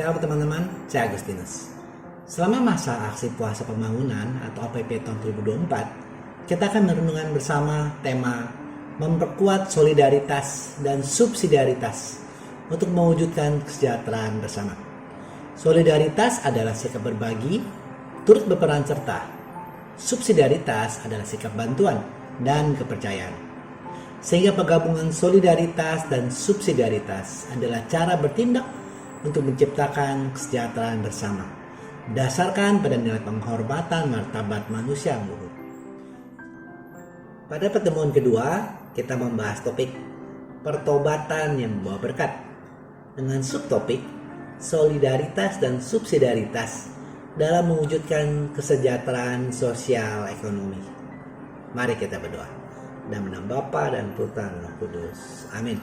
Shalom teman-teman, saya Agustinus. Selama masa aksi puasa pembangunan atau APP tahun 2024, kita akan merenungkan bersama tema memperkuat solidaritas dan subsidiaritas untuk mewujudkan kesejahteraan bersama. Solidaritas adalah sikap berbagi, turut berperan serta. Subsidiaritas adalah sikap bantuan dan kepercayaan. Sehingga penggabungan solidaritas dan subsidiaritas adalah cara bertindak untuk menciptakan kesejahteraan bersama, berdasarkan pada nilai penghormatan martabat manusia yang luhur. Pada pertemuan kedua, kita membahas topik pertobatan yang membawa berkat dengan subtopik solidaritas dan subsidiaritas dalam mewujudkan kesejahteraan sosial ekonomi. Mari kita berdoa. Dan nama Bapa dan Putra dan Roh Kudus. Amin.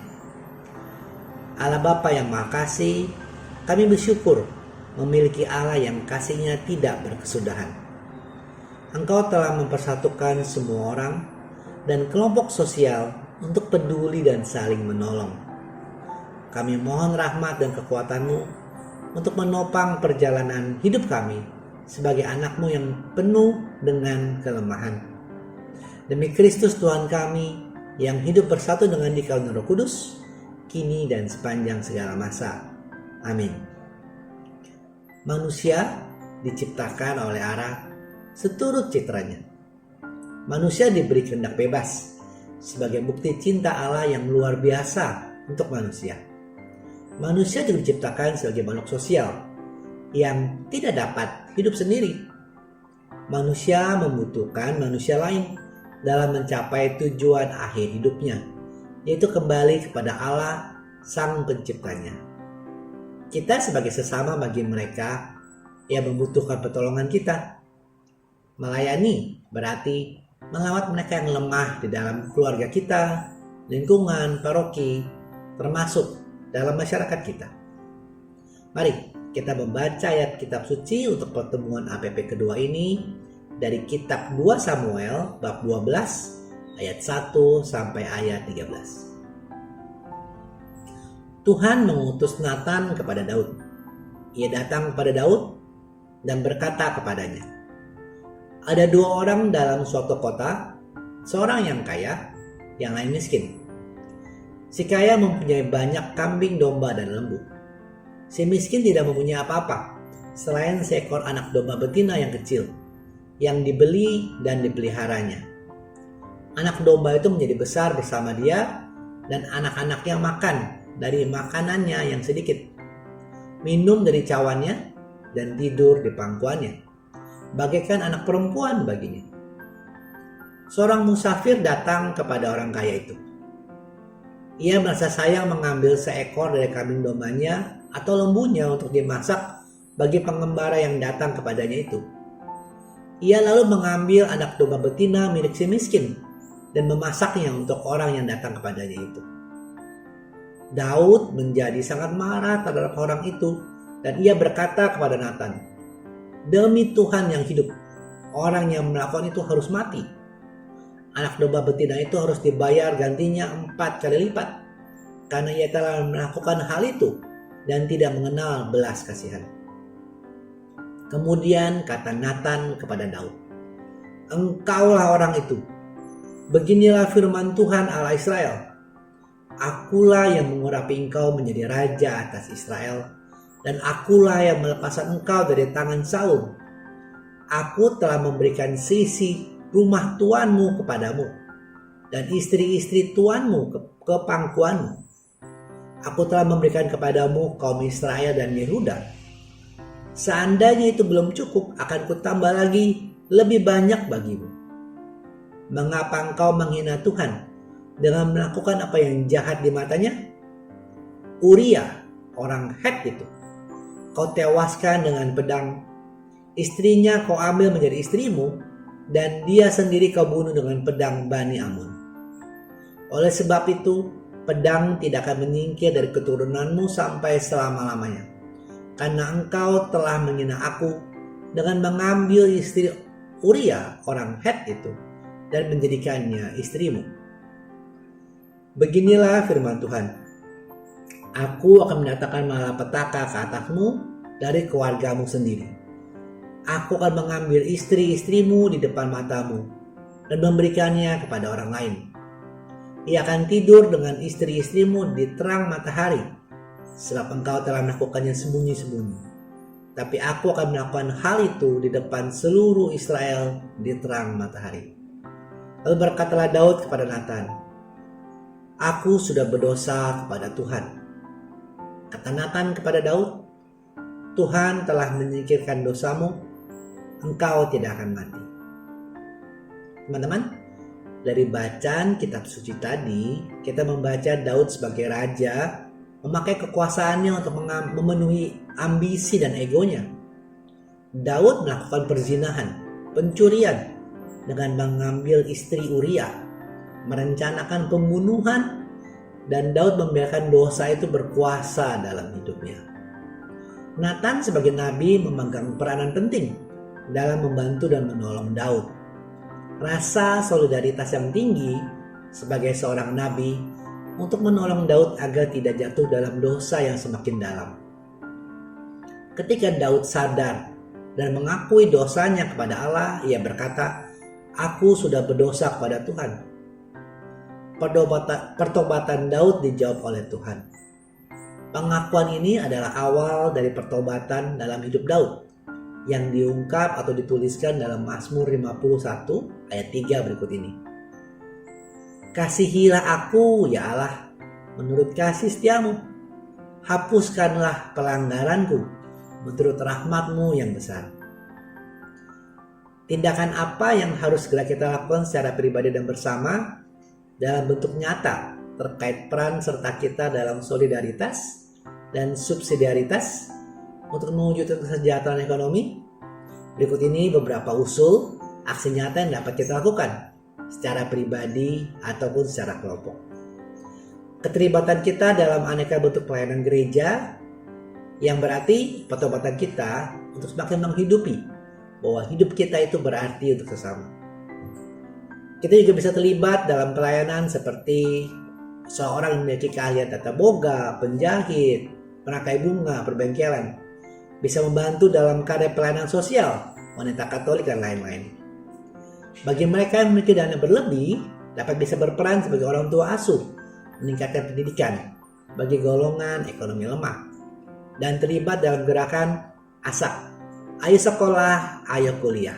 Allah Bapa yang Maha Kasih, kami bersyukur memiliki Allah yang kasih-Nya tidak berkesudahan. Engkau telah mempersatukan semua orang dan kelompok sosial untuk peduli dan saling menolong. Kami mohon rahmat dan kekuatan-Mu untuk menopang perjalanan hidup kami sebagai anak-Mu yang penuh dengan kelemahan. Demi Kristus Tuhan kami yang hidup bersatu dengan Dikau dan Roh Kudus, kini dan sepanjang segala masa. Amin. Manusia diciptakan oleh Allah seturut citranya. Manusia diberi kehendak bebas sebagai bukti cinta Allah yang luar biasa untuk manusia. Manusia juga diciptakan sebagai makhluk sosial yang tidak dapat hidup sendiri. Manusia membutuhkan manusia lain dalam mencapai tujuan akhir hidupnya, yaitu kembali kepada Allah Sang Penciptanya. Kita sebagai sesama bagi mereka yang membutuhkan pertolongan kita. Melayani berarti melawat mereka yang lemah di dalam keluarga kita, lingkungan, paroki, termasuk dalam masyarakat kita. Mari kita membaca ayat kitab suci untuk pertemuan APP kedua ini dari kitab 2 Samuel bab 12 ayat 1 sampai ayat 13. Tuhan mengutus Nathan kepada Daud. Ia datang kepada Daud dan berkata kepadanya, "Ada dua orang dalam suatu kota, seorang yang kaya, yang lain miskin. Si kaya mempunyai banyak kambing, domba, dan lembu. Si miskin tidak mempunyai apa-apa selain seekor anak domba betina yang kecil, yang dibeli dan dipeliharanya. Anak domba itu menjadi besar bersama dia, dan anak-anaknya makan dari makanannya yang sedikit, minum dari cawannya, dan tidur di pangkuannya, bagaikan anak perempuan baginya. Seorang musafir datang kepada orang kaya itu. Ia merasa sayang mengambil seekor dari kambing dombanya atau lembunya untuk dimasak bagi pengembara yang datang kepadanya itu. Ia lalu mengambil anak domba betina milik si miskin dan memasaknya untuk orang yang datang kepadanya itu. Daud menjadi sangat marah terhadap orang itu dan ia berkata kepada Nathan, "Demi Tuhan yang hidup, orang yang melakukan itu harus mati. Anak domba betina itu harus dibayar gantinya 4 kali lipat karena ia telah melakukan hal itu dan tidak mengenal belas kasihan." Kemudian kata Nathan kepada Daud, "Engkaulah orang itu. Beginilah firman Tuhan Allah Israel. Akulah yang mengurapi engkau menjadi raja atas Israel, dan akulah yang melepaskan engkau dari tangan Saul. Aku telah memberikan sisi rumah tuanmu kepadamu, dan istri-istri tuanmu ke pangkuanmu. Aku telah memberikan kepadamu kaum Israel dan Yehuda. Seandainya itu belum cukup, akan kutambah lagi lebih banyak bagimu. Mengapa engkau menghina Tuhan dengan melakukan apa yang jahat di matanya? Uria, orang Het itu, kau tewaskan dengan pedang. Istrinya kau ambil menjadi istrimu, dan dia sendiri kau bunuh dengan pedang Bani Amun. Oleh sebab itu, pedang tidak akan menyingkir dari keturunanmu sampai selama-lamanya. Karena engkau telah menghina aku dengan mengambil istri Uria orang Het itu dan menjadikannya istrimu. Beginilah firman Tuhan. Aku akan mendatangkan malapetaka ke atasmu dari keluargamu sendiri. Aku akan mengambil istri-istrimu di depan matamu dan memberikannya kepada orang lain. Ia akan tidur dengan istri-istrimu di terang matahari, sebab engkau telah melakukannya sembunyi-sembunyi. Tapi aku akan melakukan hal itu di depan seluruh Israel di terang matahari. Lalu berkatalah Daud kepada Natan, aku sudah berdosa kepada Tuhan. Kata Natan kepada Daud, Tuhan telah menyingkirkan dosamu, engkau tidak akan mati. Teman-teman, dari bacaan kitab suci tadi, kita membaca Daud sebagai raja memakai kekuasaannya untuk memenuhi ambisi dan egonya. Daud melakukan perzinahan, pencurian dengan mengambil istri Uria, merencanakan pembunuhan, dan Daud membiarkan dosa itu berkuasa dalam hidupnya. Natan sebagai nabi memegang peranan penting dalam membantu dan menolong Daud. Rasa solidaritas yang tinggi sebagai seorang nabi untuk menolong Daud agar tidak jatuh dalam dosa yang semakin dalam. Ketika Daud sadar dan mengakui dosanya kepada Allah, ia berkata, aku sudah berdosa kepada Tuhan. Pertobatan Daud dijawab oleh Tuhan. Pengakuan ini adalah awal dari pertobatan dalam hidup Daud yang diungkap atau dituliskan dalam Mazmur 51 ayat 3 berikut ini. Kasihilah aku ya Allah menurut kasih setiamu. Hapuskanlah pelanggaranku menurut rahmatmu yang besar. Tindakan apa yang harus segera kita lakukan secara pribadi dan bersama dalam bentuk nyata terkait peran serta kita dalam solidaritas dan subsidiaritas untuk mewujudkan kesejahteraan ekonomi? Berikut ini beberapa usul aksi nyata yang dapat kita lakukan secara pribadi ataupun secara kelompok. Keterlibatan kita dalam aneka bentuk pelayanan gereja yang berarti pertobatan kita untuk semakin menghidupi bahwa hidup kita itu berarti untuk sesama. Kita juga bisa terlibat dalam pelayanan seperti seorang yang memiliki keahlian tata boga, penjahit, perakai bunga, perbengkelan, bisa membantu dalam karya pelayanan sosial, wanita Katolik dan lain-lain. Bagi mereka yang memiliki dana berlebih, dapat bisa berperan sebagai orang tua asuh, meningkatkan pendidikan bagi golongan ekonomi lemah, dan terlibat dalam gerakan ASAK, ayo sekolah, ayo kuliah.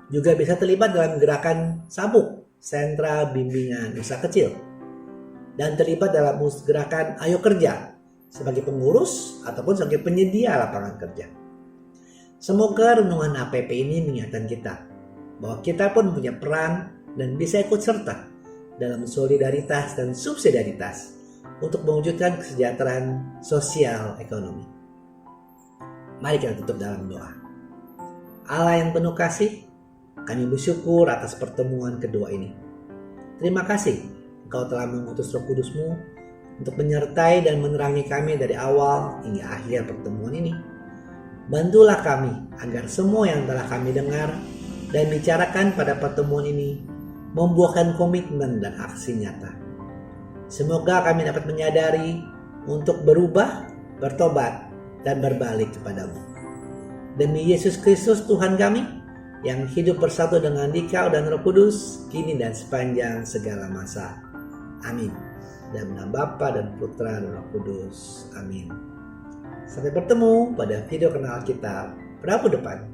Juga bisa terlibat dalam gerakan SABUK, Sentra Bimbingan Usaha Kecil, dan terlibat dalam gerakan ayo kerja, sebagai pengurus ataupun sebagai penyedia lapangan kerja. Semoga renungan APP ini mengingatkan kita bahwa kita pun punya peran dan bisa ikut serta dalam solidaritas dan subsidiaritas untuk mewujudkan kesejahteraan sosial ekonomi. Mari kita tutup dalam doa. Allah yang penuh kasih, kami bersyukur atas pertemuan kedua ini. Terima kasih Engkau telah mengutus Roh Kudus-Mu untuk menyertai dan menerangi kami dari awal hingga akhir pertemuan ini. Bantulah kami agar semua yang telah kami dengar dan bicarakan pada pertemuan ini membuahkan komitmen dan aksi nyata. Semoga kami dapat menyadari untuk berubah, bertobat, dan berbalik kepadamu. Demi Yesus Kristus Tuhan kami, yang hidup bersatu dengan Dikau dan Roh Kudus, kini dan sepanjang segala masa. Amin. Dalam nama Bapa dan Putra dan Roh Kudus. Amin. Sampai bertemu pada video kenal kita Rabu depan.